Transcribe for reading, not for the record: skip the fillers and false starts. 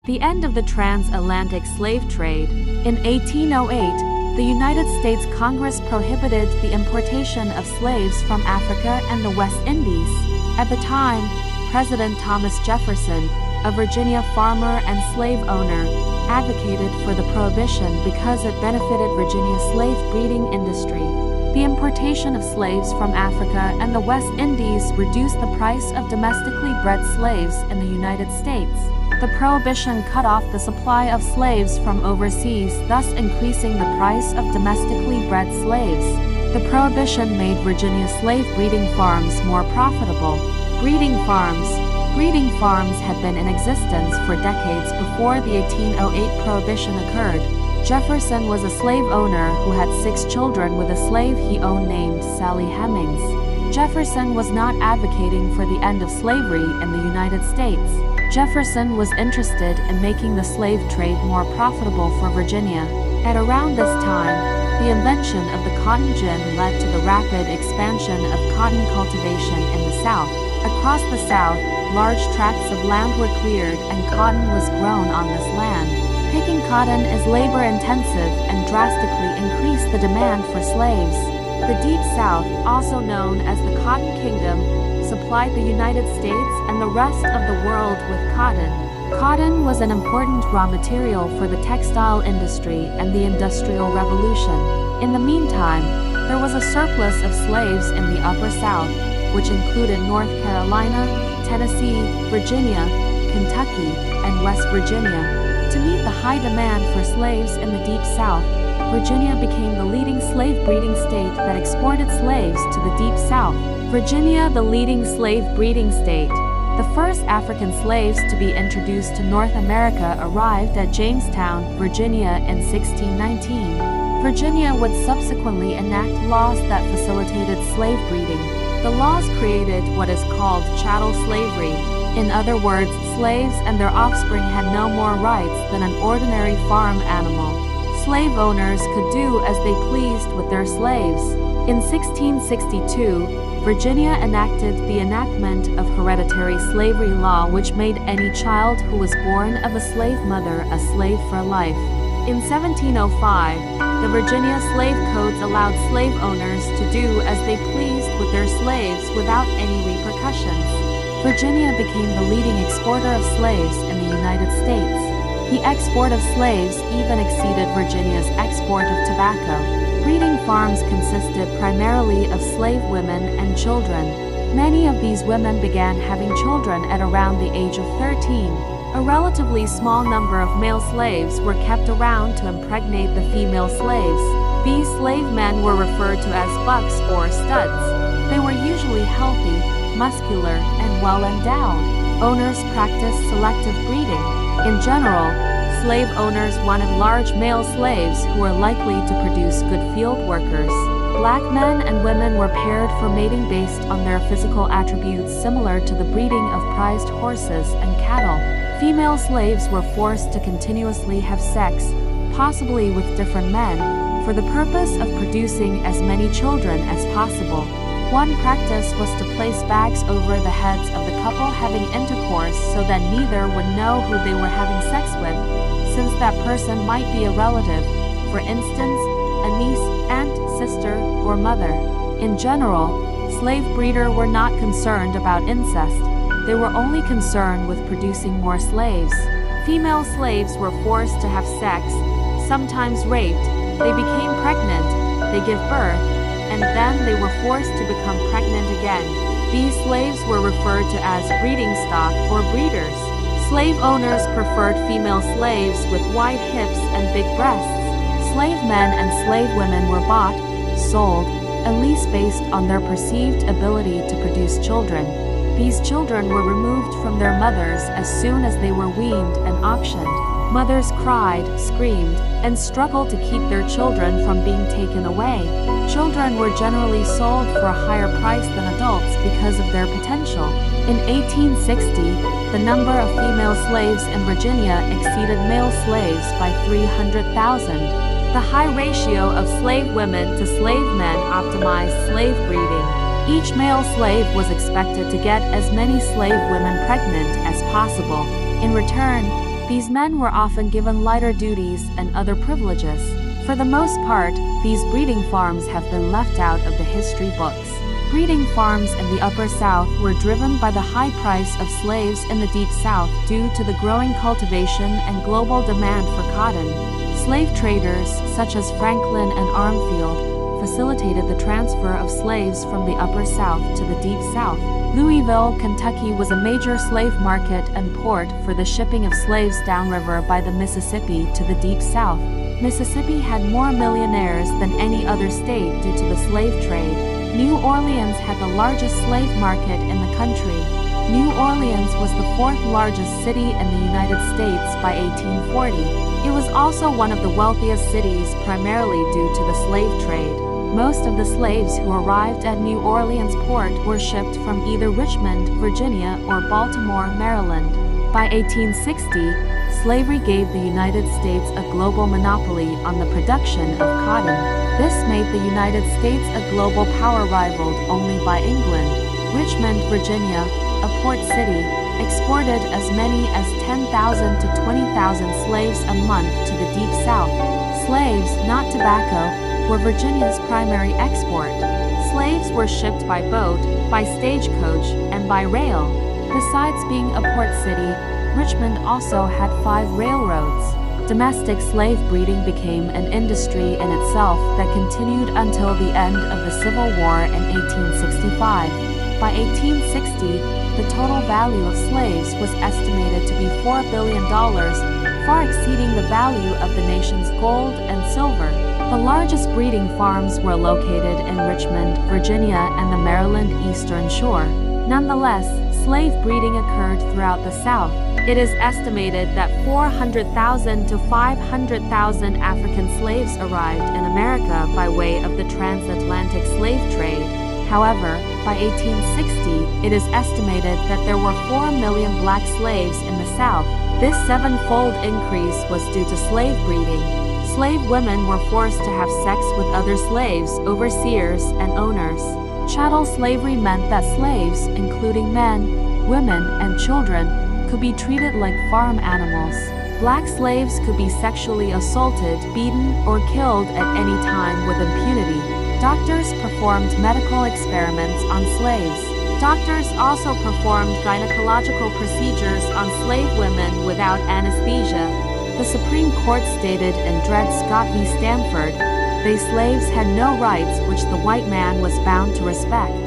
The end of the transatlantic slave trade. In 1808, the United States Congress prohibited the importation of slaves from Africa and the West Indies. At the time, President Thomas Jefferson, a Virginia farmer and slave owner, advocated for the prohibition because it benefited Virginia's slave breeding industry. The importation of slaves from Africa and the West Indies reduced the price of domestically bred slaves in the United States. The prohibition cut off the supply of slaves from overseas, thus increasing the price of domestically bred slaves. The prohibition made Virginia slave breeding farms more profitable. Breeding farms. Breeding farms had been in existence for decades before the 1808 prohibition occurred. Jefferson was a slave owner who had 6 children with a slave he owned named Sally Hemings. Jefferson was not advocating for the end of slavery in the United States. Jefferson was interested in making the slave trade more profitable for Virginia. At around this time, the invention of the cotton gin led to the rapid expansion of cotton cultivation in the South. Across the South, large tracts of land were cleared and cotton was grown on this land. Picking cotton is labor-intensive and drastically increased the demand for slaves. The Deep South, also known as the Cotton Kingdom, supplied the United States and the rest of the world with cotton. Cotton was an important raw material for the textile industry and the Industrial Revolution. In the meantime, there was a surplus of slaves in the Upper South, which included North Carolina, Tennessee, Virginia, Kentucky, and West Virginia. To meet the high demand for slaves in the Deep South, Virginia became the leading slave breeding state that exported slaves to the Deep South. Virginia, the leading slave breeding state. The first African slaves to be introduced to North America arrived at Jamestown, Virginia in 1619. Virginia would subsequently enact laws that facilitated slave breeding. The laws created what is called chattel slavery. In other words, slaves and their offspring had no more rights than an ordinary farm animal. Slave owners could do as they pleased with their slaves. In 1662, Virginia enacted the enactment of hereditary slavery law, which made any child who was born of a slave mother a slave for life. In 1705, the Virginia slave codes allowed slave owners to do as they pleased with their slaves without any repercussions. Virginia became the leading exporter of slaves in the United States. The export of slaves even exceeded Virginia's export of tobacco. Breeding farms consisted primarily of slave women and children. Many of these women began having children at around the age of 13. A relatively small number of male slaves were kept around to impregnate the female slaves. These slave men were referred to as bucks or studs. They were usually healthy, muscular, and well-endowed. Owners practiced selective breeding. In general, slave owners wanted large male slaves who were likely to produce good field workers. Black men and women were paired for mating based on their physical attributes, similar to the breeding of prized horses and cattle. Female slaves were forced to continuously have sex, possibly with different men, for the purpose of producing as many children as possible. One practice was to place bags over the heads of the couple having intercourse so that neither would know who they were having sex with, since that person might be a relative, for instance, a niece, aunt, sister, or mother. In general, slave breeders were not concerned about incest. They were only concerned with producing more slaves. Female slaves were forced to have sex, sometimes raped, they became pregnant, they give birth, and then they were forced to become pregnant again. These slaves were referred to as breeding stock or breeders. Slave owners preferred female slaves with wide hips and big breasts. Slave men and slave women were bought, sold, and leased based on their perceived ability to produce children. These children were removed from their mothers as soon as they were weaned and auctioned. Mothers cried, screamed, and struggled to keep their children from being taken away. Children were generally sold for a higher price than adults because of their potential. In 1860, the number of female slaves in Virginia exceeded male slaves by 300,000. The high ratio of slave women to slave men optimized slave breeding. Each male slave was expected to get as many slave women pregnant as possible. In return, These men were often given lighter duties and other privileges. For the most part, these breeding farms have been left out of the history books. Breeding farms in the Upper South were driven by the high price of slaves in the Deep South due to the growing cultivation and global demand for cotton. Slave traders, such as Franklin and Armfield, facilitated the transfer of slaves from the Upper South to the Deep South. Louisville, Kentucky was a major slave market and port for the shipping of slaves downriver by the Mississippi to the Deep South. Mississippi had more millionaires than any other state due to the slave trade. New Orleans had the largest slave market in the country. New Orleans was the fourth largest city in the United States by 1840. It was also one of the wealthiest cities primarily due to the slave trade. Most of the slaves who arrived at New Orleans port were shipped from either Richmond, Virginia, or Baltimore, Maryland. By 1860, slavery gave the United States a global monopoly on the production of cotton. This made the United States a global power rivaled only by England. Richmond, Virginia, a port city, exported as many as 10,000 to 20,000 slaves a month to the Deep South. Slaves, not tobacco, were Virginia's primary export. Slaves were shipped by boat, by stagecoach, and by rail. Besides being a port city, Richmond also had 5 railroads. Domestic slave breeding became an industry in itself that continued until the end of the Civil War in 1865. By 1860, the total value of slaves was estimated to be $4 billion, far exceeding the value of the nation's gold and silver. The largest breeding farms were located in Richmond, Virginia, and the Maryland Eastern Shore. Nonetheless, slave breeding occurred throughout the South. It is estimated that 400,000 to 500,000 African slaves arrived in America by way of the transatlantic slave trade. However, by 1860, it is estimated that there were 4 million black slaves in the South. This 7-fold increase was due to slave breeding. Slave women were forced to have sex with other slaves, overseers, and owners. Chattel slavery meant that slaves, including men, women, and children, could be treated like farm animals. Black slaves could be sexually assaulted, beaten, or killed at any time with impunity. Doctors performed medical experiments on slaves. Doctors also performed gynecological procedures on slave women without anesthesia. The Supreme Court stated in Dred Scott v. Stanford, "They slaves had no rights which the white man was bound to respect."